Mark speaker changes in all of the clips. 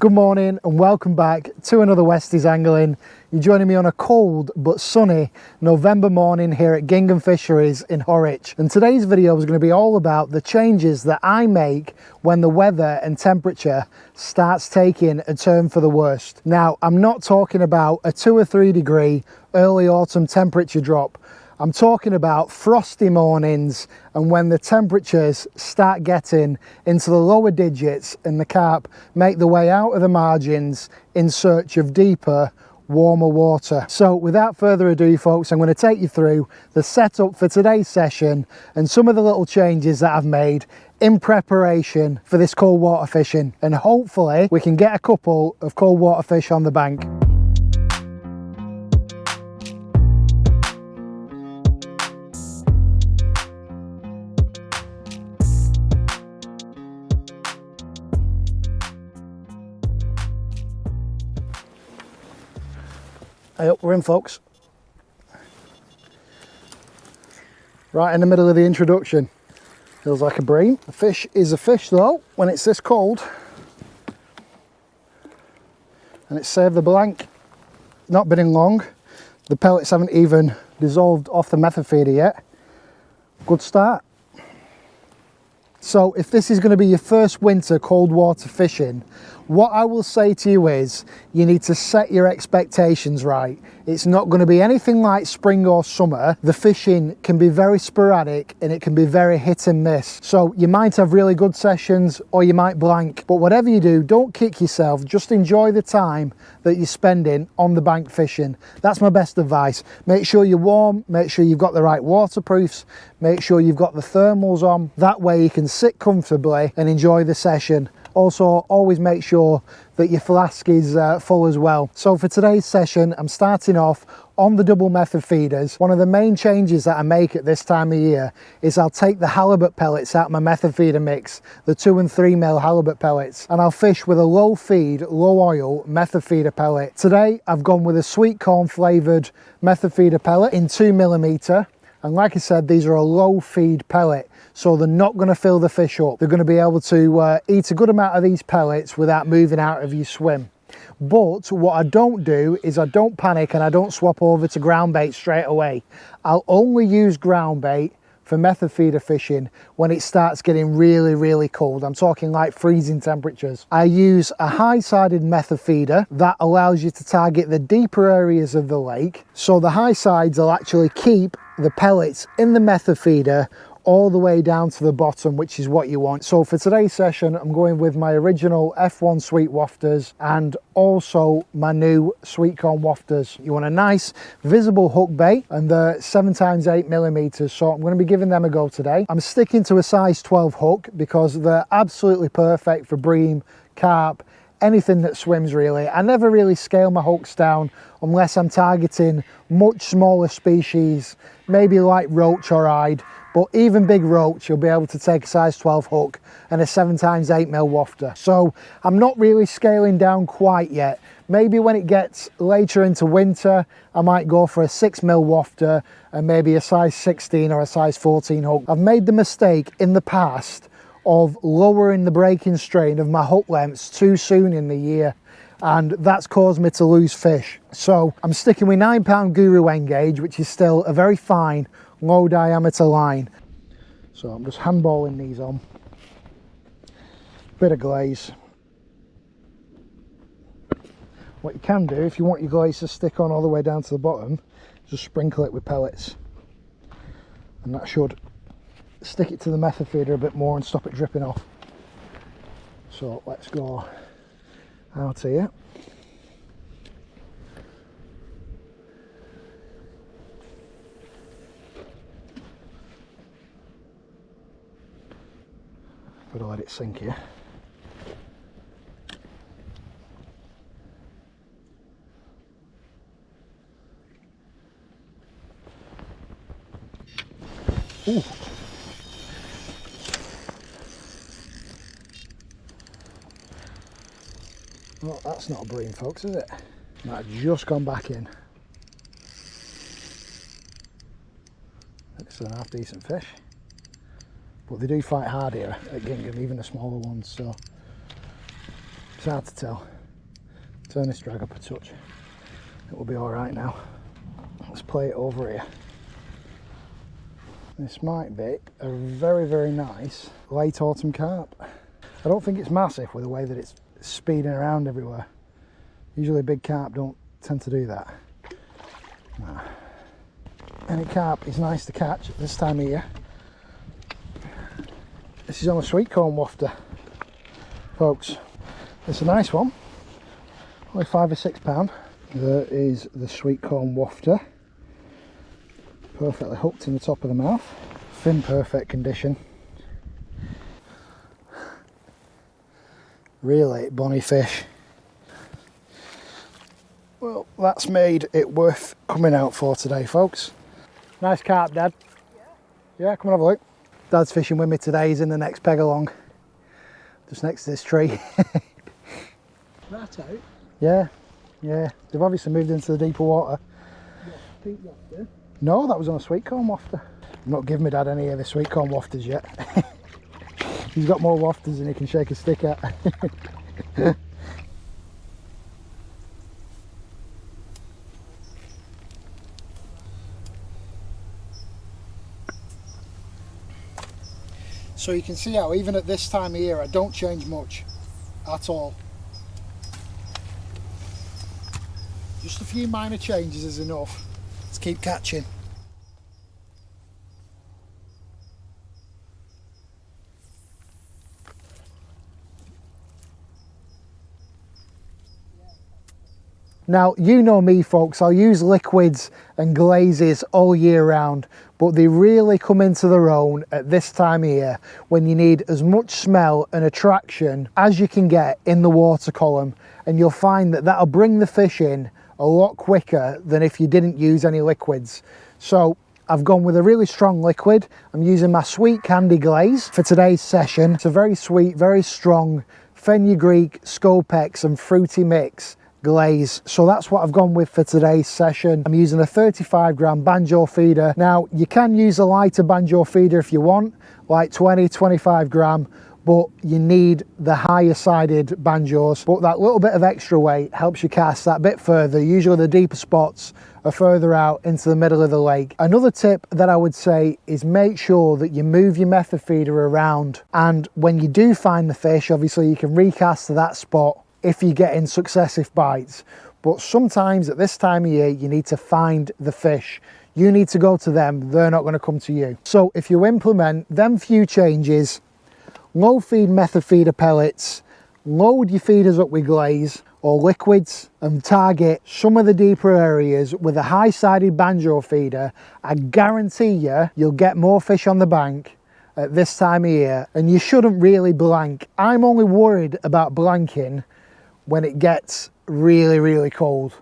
Speaker 1: Good morning and welcome back to another Westies Angling. You're joining me on a cold but sunny November morning here at Gingham Fisheries in Horwich. And today's video is going to be all about the changes that I make when the weather and temperature starts taking a turn for the worst. Now, I'm not talking about a 2 or 3 degree early autumn temperature drop. I'm talking about frosty mornings and when the temperatures start getting into the lower digits and the carp make the way out of the margins in search of deeper, warmer water. So without further ado, folks, I'm going to take you through the setup for today's session and some of the little changes that I've made in preparation for this cold water fishing. And hopefully we can get a couple of cold water fish on the bank. We're in, folks. Right in the middle of the introduction. Feels like a bream. A fish is a fish though, when it's this cold. And it's saved the blank. Not been in long. The pellets haven't even dissolved off the method feeder yet. Good start. So if this is going to be your first winter cold water fishing, what I will say to you is you need to set your expectations right. It's not going to be anything like spring or summer. The fishing can be very sporadic and it can be very hit and miss. So you might have really good sessions or you might blank, but whatever you do, don't kick yourself. Just enjoy the time that you're spending on the bank fishing. That's my best advice. Make sure you're warm, make sure you've got the right waterproofs, make sure you've got the thermals on. That way you can sit comfortably and enjoy the session. Also, always make sure that your flask is full as well. So for today's session, I'm starting off on the double method feeders. One of the main changes that I make at this time of year is I'll take the halibut pellets out of my method feeder mix, the 2 and 3 mil halibut pellets, and I'll fish with a low feed, low oil method feeder pellet. Today, I've gone with a sweet corn flavored method feeder pellet in 2mm. And like I said, these are a low feed pellet, so they're not going to fill the fish up. They're going to be able to eat a good amount of these pellets without moving out of your swim. But what I don't do is I don't panic and I don't swap over to ground bait straight away. I'll only use ground bait for method feeder fishing when it starts getting really, really cold. I'm talking like freezing temperatures. I use a high-sided method feeder that allows you to target the deeper areas of the lake. So the high sides will actually keep the pellets in the method feeder all the way down to the bottom, which is what you want. So for today's session, I'm going with my original F1 sweet wafters and also my new sweet corn wafters. You want a nice visible hook bait, and they're 7x8mm, so I'm going to be giving them a go today. I'm sticking to a size 12 hook because they're absolutely perfect for bream, carp, anything that swims really. I never really scale my hooks down unless I'm targeting much smaller species, maybe like roach or hide. But even big roach, you'll be able to take a size 12 hook and a 7x8mm wafter. So I'm not really scaling down quite yet. Maybe when it gets later into winter, I might go for a 6mm wafter and maybe a size 16 or a size 14 hook. I've made the mistake in the past of lowering the breaking strain of my hook lengths too soon in the year, and that's caused me to lose fish. So I'm sticking with 9-pound Guru N-Gage, which is still a very fine low diameter line. So I'm just handballing these on. Bit of glaze. What you can do, if you want your glaze to stick on all the way down to the bottom, just sprinkle it with pellets, and that should stick it to the method feeder a bit more and stop it dripping off. So let's go out here. Gotta let it sink here. Ooh. Well, that's not a bream, folks, is it? Might have just gone back in. It's a half decent fish. But they do fight hard here at Gingham, even the smaller ones, so It's hard to tell. Turn this drag up a touch. It will be all right now. Let's play it over here. This might be a very, very nice late autumn carp. I don't think it's massive with the way that it's speeding around everywhere. Usually big carp don't tend to do that. No. Any carp is nice to catch at this time of year. This is on a sweet corn wafter, folks. It's a nice one, only £5 or £6. There is the sweet corn wafter, perfectly hooked in the top of the mouth, fin perfect condition. Really bonny fish. Well, that's made it worth coming out for today, folks. Nice carp, Dad. Yeah, come and have a look. Dad's fishing with me today. He's in the next peg along, just next to this tree.
Speaker 2: Right out?
Speaker 1: Yeah, yeah. They've obviously moved into the deeper water.
Speaker 2: Yeah, pink wafter.
Speaker 1: No, that was on a sweet corn wafter. I'm not giving my dad any of the sweet corn wafters yet. He's got more wafters than he can shake a stick at. So you can see how even at this time of year I don't change much at all. Just a few minor changes is enough. Let's keep catching. Now, you know me, folks, I'll use liquids and glazes all year round, but they really come into their own at this time of year when you need as much smell and attraction as you can get in the water column, and you'll find that that'll bring the fish in a lot quicker than if you didn't use any liquids. So I've gone with a really strong liquid. I'm using my Sweet Candy Glaze for today's session. It's a very sweet, very strong fenugreek, Scopex and fruity mix glaze. So that's what I've gone with for today's session. I'm using a 35g banjo feeder. Now you can use a lighter banjo feeder if you want, like 20-25g, but you need the higher sided banjos. But that little bit of extra weight helps you cast that bit further. Usually the deeper spots are further out into the middle of the lake. Another tip that I would say is make sure that you move your method feeder around, and when you do find the fish, obviously you can recast to that spot if you're getting successive bites. But sometimes at this time of year you need to find the fish. You need to go to them, they're not going to come to you. So if you implement them few changes, low feed method feeder pellets, load your feeders up with glaze or liquids, and target some of the deeper areas with a high sided banjo feeder, I guarantee you'll get more fish on the bank at this time of year. And you shouldn't really blank. I'm only worried about blanking when it gets really, really cold.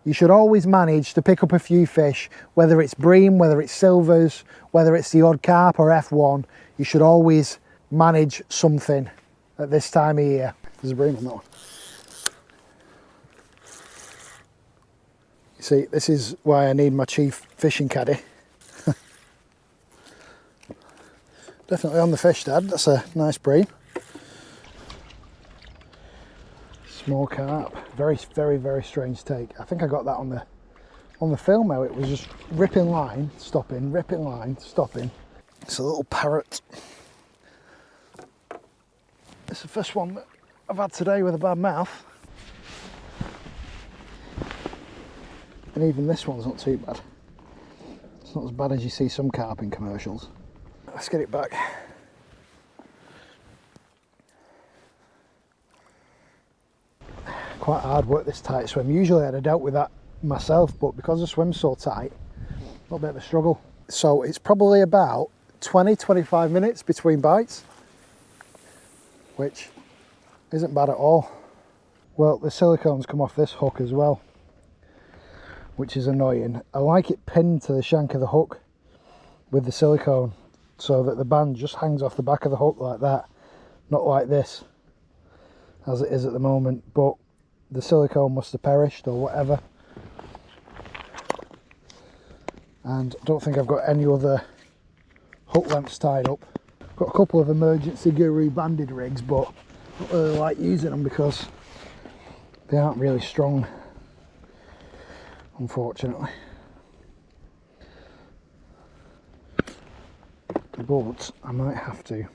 Speaker 1: You should always manage to pick up a few fish, whether it's bream, whether it's silvers, whether it's the odd carp or F1. You should always manage something at this time of year. There's a bream on that one. You see, this is why I need my chief fishing caddy. Definitely on the fish, Dad. That's a nice bream. Small carp. Very, very, very strange take. I think I got that on the film how it was just ripping line, stopping, ripping line, stopping. It's a little parrot. It's the first one that I've had today with a bad mouth. And even this one's not too bad. It's not as bad as you see some carp in commercials. Let's get it back. Quite hard work, this tight swim. Usually I'd have dealt with that myself, but because the swim's so tight, a little bit of a struggle. So it's probably about 20-25 minutes between bites, which isn't bad at all. Well, the silicone's come off this hook as well, which is annoying. I like it pinned to the shank of the hook with the silicone, so that the band just hangs off the back of the hook like that, not like this as it is at the moment. But the silicone must have perished or whatever, and I don't think I've got any other hook lengths tied up. Got a couple of emergency Guru banded rigs, but I don't really like using them because They aren't really strong, unfortunately. But I might have to.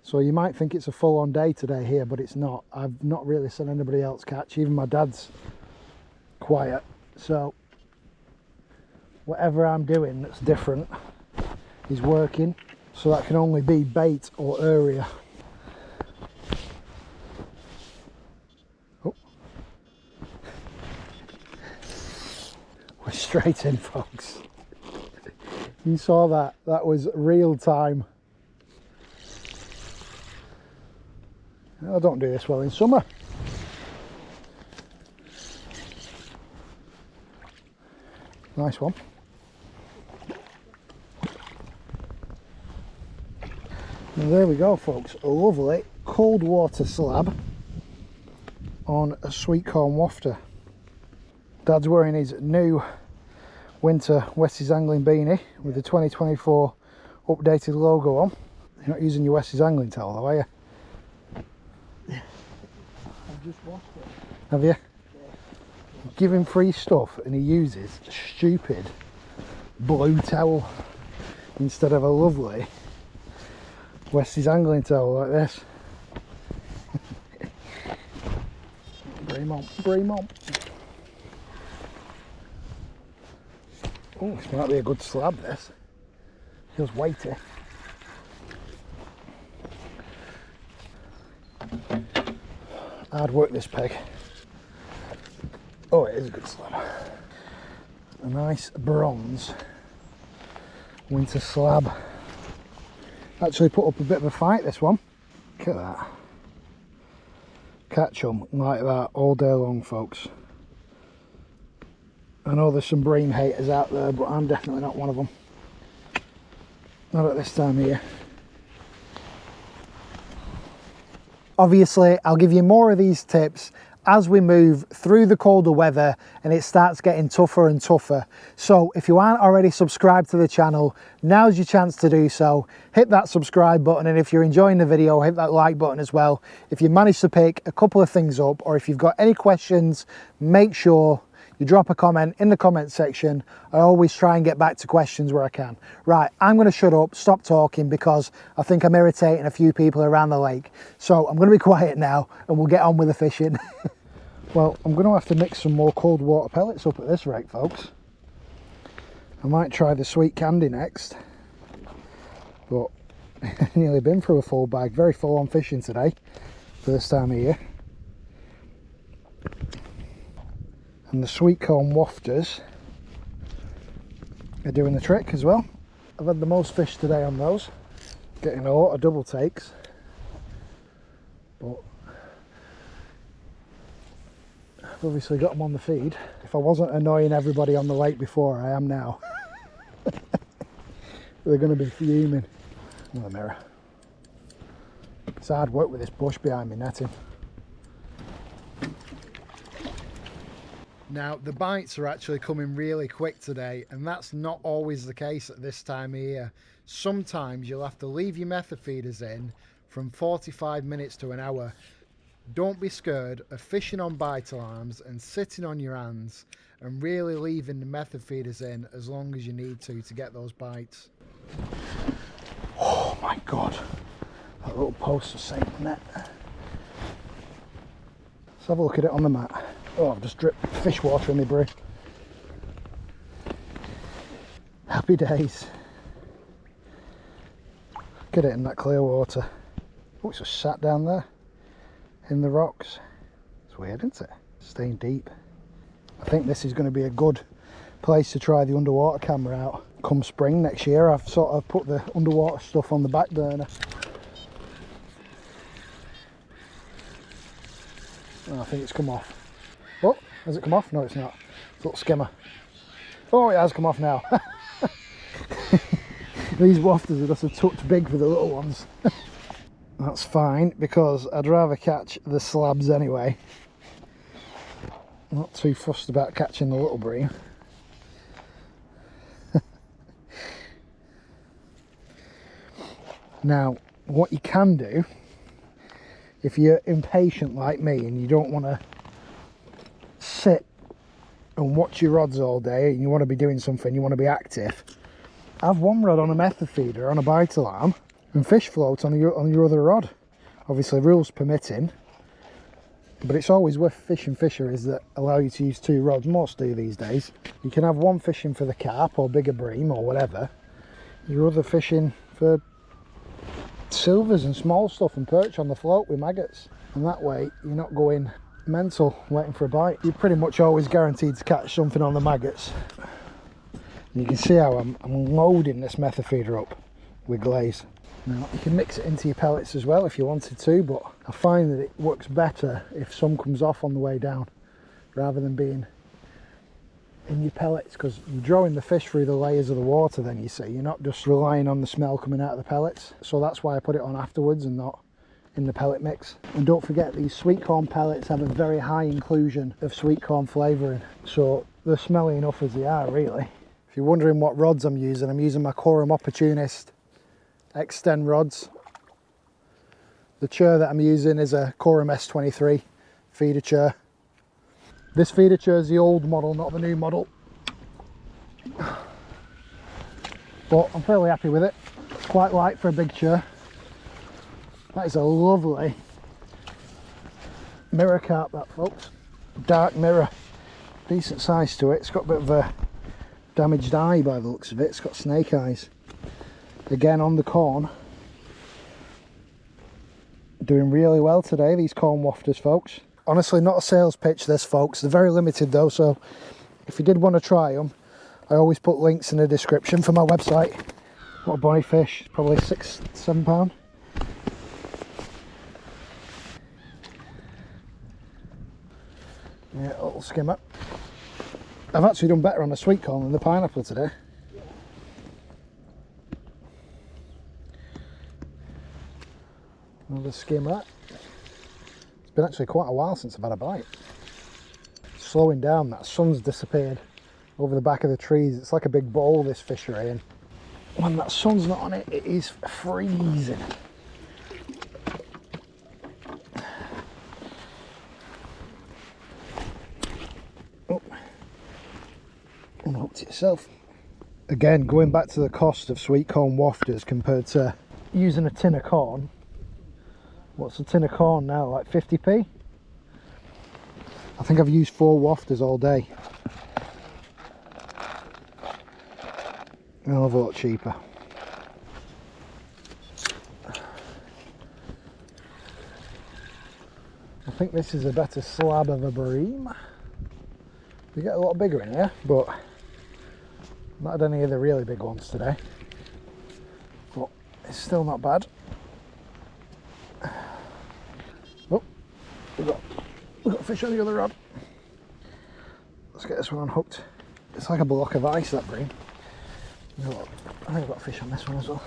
Speaker 1: So you might think it's a full-on day today here, but it's not. I've not really seen anybody else catch. Even my dad's quiet. So whatever I'm doing that's different is working. So that can only be bait or area. Oh. We're straight in, folks. You saw that. That was real time. I don't do this well in summer. Nice one. And there we go, folks. A lovely cold water slab on a sweet corn wafter. Dad's wearing his new winter Westies Angling beanie with the 2024 updated logo on. You're not using your Westies Angling towel though, are you?
Speaker 2: Just washed it.
Speaker 1: Have you? Give him free stuff and he uses a stupid blue towel instead of a lovely Westies Angling towel like this. Bring on, bring on. Oh, this might be a good slab, this. Feels weighty. Hard work, this peg. Oh, it is a good slab. A nice bronze winter slab. Actually put up a bit of a fight, this one. Look at that. Catch them like that all day long, folks. I know there's some bream haters out there, but I'm definitely not one of them. Not at this time of year. Obviously, I'll give you more of these tips as we move through the colder weather and it starts getting tougher and tougher. So if you aren't already subscribed to the channel, now's your chance to do so. Hit that subscribe button, and if you're enjoying the video, hit that like button as well. If you manage to pick a couple of things up, or if you've got any questions, make sure you drop a comment in the comment section. I always try and get back to questions where I can. Right, I'm going to shut up, stop talking, because I think I'm irritating a few people around the lake. So I'm going to be quiet now and we'll get on with the fishing. Well, I'm going to have to mix some more cold water pellets up at this rate, folks. I might try the sweet candy next. But I've nearly been through a full bag. Very full on fishing today for this time of year. And the sweet corn wafters are doing the trick as well. I've had the most fish today on those, getting a lot of double takes, but I've obviously got them on the feed. If I wasn't annoying everybody on the lake before, I am now. They're going to be fuming. Another mirror. It's hard work with this bush behind me netting. Now, the bites are actually coming really quick today, and that's not always the case at this time of year. Sometimes you'll have to leave your method feeders in from 45 minutes to an hour. Don't be scared of fishing on bite alarms and sitting on your hands and really leaving the method feeders in as long as you need to get those bites. Oh my God, that little post was saving the net. Let's have a look at it on the mat. Oh, I've just dripped fish water in my brew. Happy days. Get it in that clear water. Oh, it's just sat down there in the rocks. It's weird, isn't it? Staying deep. I think this is going to be a good place to try the underwater camera out come spring next year. I've sort of put the underwater stuff on the back burner. Oh, I think it's come off. Oh, has it come off? No, it's not. It's a little skimmer. Oh, it has come off now. These wafters are just a touch big for the little ones. That's fine, because I'd rather catch the slabs anyway. Not too fussed about catching the little bream. Now, what you can do, if you're impatient like me and you don't want to sit and watch your rods all day and you want to be doing something, you want to be active, have one rod on a method feeder on a bite alarm and fish float on your other rod. Obviously rules permitting, but it's always worth fishing fisheries that allow you to use two rods. Most do these days. You can have one fishing for the carp or bigger bream or whatever, your other fishing for silvers and small stuff and perch on the float with maggots, and that way you're not going mental waiting for a bite. You're pretty much always guaranteed to catch something on the maggots. And you can see how I'm loading this method feeder up with glaze. Now you can mix it into your pellets as well if you wanted to, but I find that it works better if some comes off on the way down rather than being in your pellets, because you're drawing the fish through the layers of the water. Then you see, you're not just relying on the smell coming out of the pellets. So that's why I put it on afterwards and not in the pellet mix. And don't forget, these sweet corn pellets have a very high inclusion of sweet corn flavouring, so they're smelly enough as they are, really. If you're wondering what rods I'm using my Coram Opportunist Extend rods. The chur that I'm using is a Coram S23 feeder chur. This feeder chur is the old model, not the new model, but I'm fairly happy with it. It's quite light for a big chur. That is a lovely mirror carp, that, folks. Dark mirror, decent size to it. It's got a bit of a damaged eye by the looks of it. It's got snake eyes. Again, on the corn, doing really well today, these corn wafters, folks. Honestly, not a sales pitch this, folks. They're very limited though, so if you did want to try them, I always put links in the description for my website. What a bonny fish, probably £6-7. Yeah, a little skimmer. I've actually done better on the sweet corn than the pineapple today. Another skimmer. It's been actually quite a while since I've had a bite. Slowing down, that sun's disappeared over the back of the trees. It's like a big bowl, this fishery, and when that sun's not on it, it is freezing. Oh, unhooked it yourself. Again, going back to the cost of sweet corn wafters compared to using a tin of corn. What's a tin of corn now, like 50p? I think I've used 4 wafters all day. Hell of a lot cheaper. I think this is a better slab of a bream. They get a lot bigger in here, but I've not had any of the really big ones today. But it's still not bad. Oh, we've got fish on the other rod. Let's get this one unhooked. It's like a block of ice, that bream. I think I've got fish on this one as well.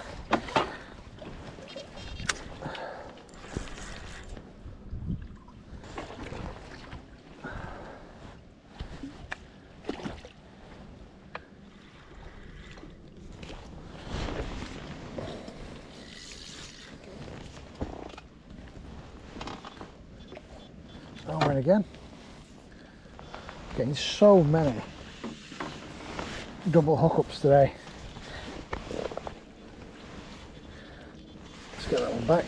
Speaker 1: Oh, we're in again. Getting so many double hookups today. Let's get that one back.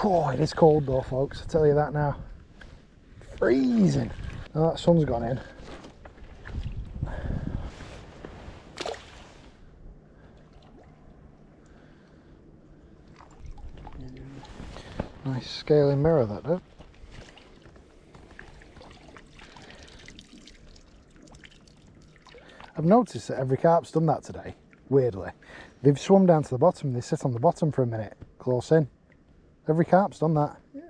Speaker 1: Oh, it is cold though, folks, I tell you that now. Freezing. Now that sun's gone in. Nice scaling mirror, that did. I've noticed that every carp's done that today, weirdly. They've swum down to the bottom and they sit on the bottom for a minute, close in. Every carp's done that. Yeah.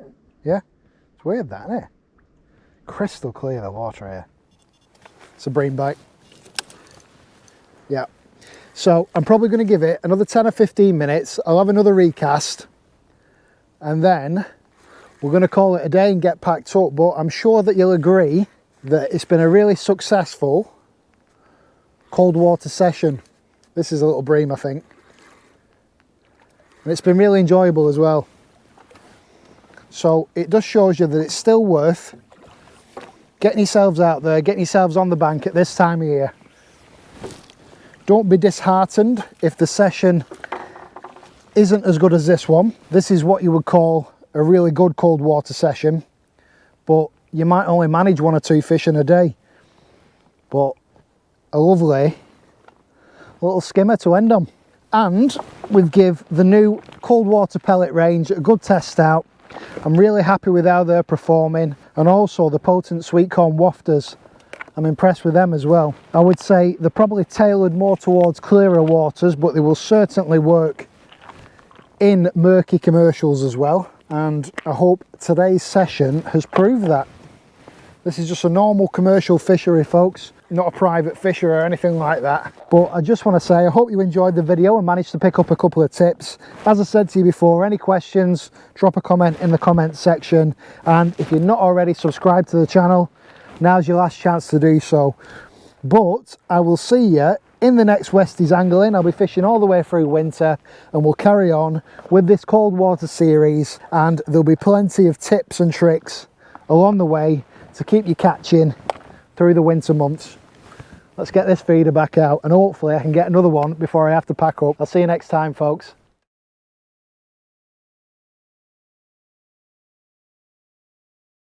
Speaker 1: Yeah? It's weird that, isn't it? Crystal clear, the water here. It's a bream bite. Yeah. So I'm probably going to give it another 10 or 15 minutes. I'll have another recast. And then we're going to call it a day and get packed up. But I'm sure that you'll agree that it's been a really successful cold water session. This is a little bream, I think. And it's been really enjoyable as well. So it just shows you that it's still worth getting yourselves out there, getting yourselves on the bank at this time of year. Don't be disheartened if the session isn't as good as this one. This is what you would call a really good cold water session, but you might only manage 1 or 2 fish in a day. But a lovely little skimmer to end on. And we've give the new cold water pellet range a good test out. I'm really happy with how they're performing, and also the potent sweet corn wafters. I'm impressed with them as well. I would say they're probably tailored more towards clearer waters, but they will certainly work in murky commercials as well. And I hope today's session has proved that. This is just a normal commercial fishery, folks, not a private fishery or anything like that. But I just want to say I hope you enjoyed the video and managed to pick up a couple of tips. As I said to you before, any questions, drop a comment in the comments section. And if you're not already subscribed to the channel, now's your last chance to do so. But I will see you in the next Westies Angling. I'll be fishing all the way through winter, and we'll carry on with this cold water series, and there'll be plenty of tips and tricks along the way to keep you catching through the winter months. Let's get this feeder back out, and hopefully I can get another one before I have to pack up. I'll see you next time, folks.